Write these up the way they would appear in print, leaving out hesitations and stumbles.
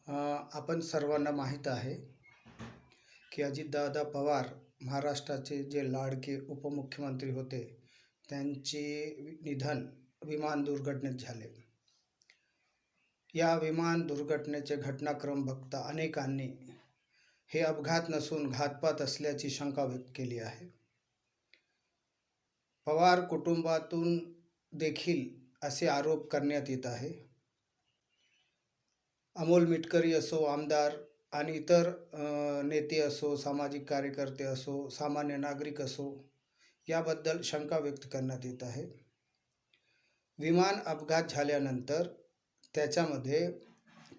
आपण सर्वांना माहीत आहे की अजितदादा पवार महाराष्ट्राचे जे लाडके उपमुख्यमंत्री होते त्यांचे निधन विमान दुर्घटनेत झाले। या विमान दुर्घटनेचे घटनाक्रम बघता अनेकांनी हे अपघात नसून घातपात असल्याची शंका व्यक्त केली आहे। पवार कुटुंबातून देखील असे आरोप करण्यात येत आहे। अमोल मिटकरी असो, आमदार आणि इतर नेते असो, सामाजिक कार्यकर्ते असो, सामान्य नागरिक असो, याबद्दल शंका व्यक्त करण्यात येत आहे। विमान अपघात झाल्यानंतर त्याच्यामध्ये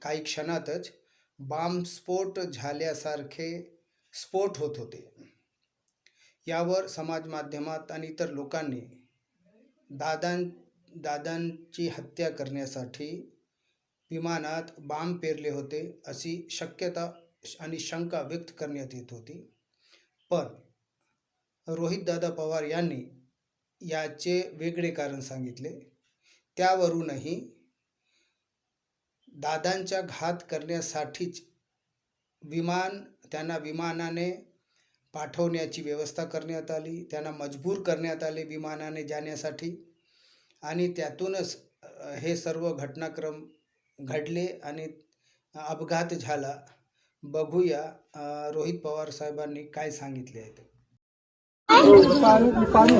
काही क्षणातच बॉम्बस्फोट झाल्यासारखे स्फोट होत होते। यावर समाज माध्यमात आणि इतर लोकांनी दादांची हत्या करण्यासाठी विमानात बॉम्ब पेरले होते अशी शक्यता आणि शंका व्यक्त करण्यात येत होती। पण रोहितदादा पवार यांनी याचे वेगळे कारण सांगितले। त्यावरूनही दादांचा घात करण्यासाठीच त्यांना विमानाने पाठवण्याची व्यवस्था करण्यात आली, त्यांना मजबूर करण्यात आले विमानाने जाण्यासाठी आणि त्यातूनच हे सर्व घटनाक्रम घडले आणि अपघात झाला। बघूया रोहित पवार साहेबांनी काय सांगितले आहे ते। पाणी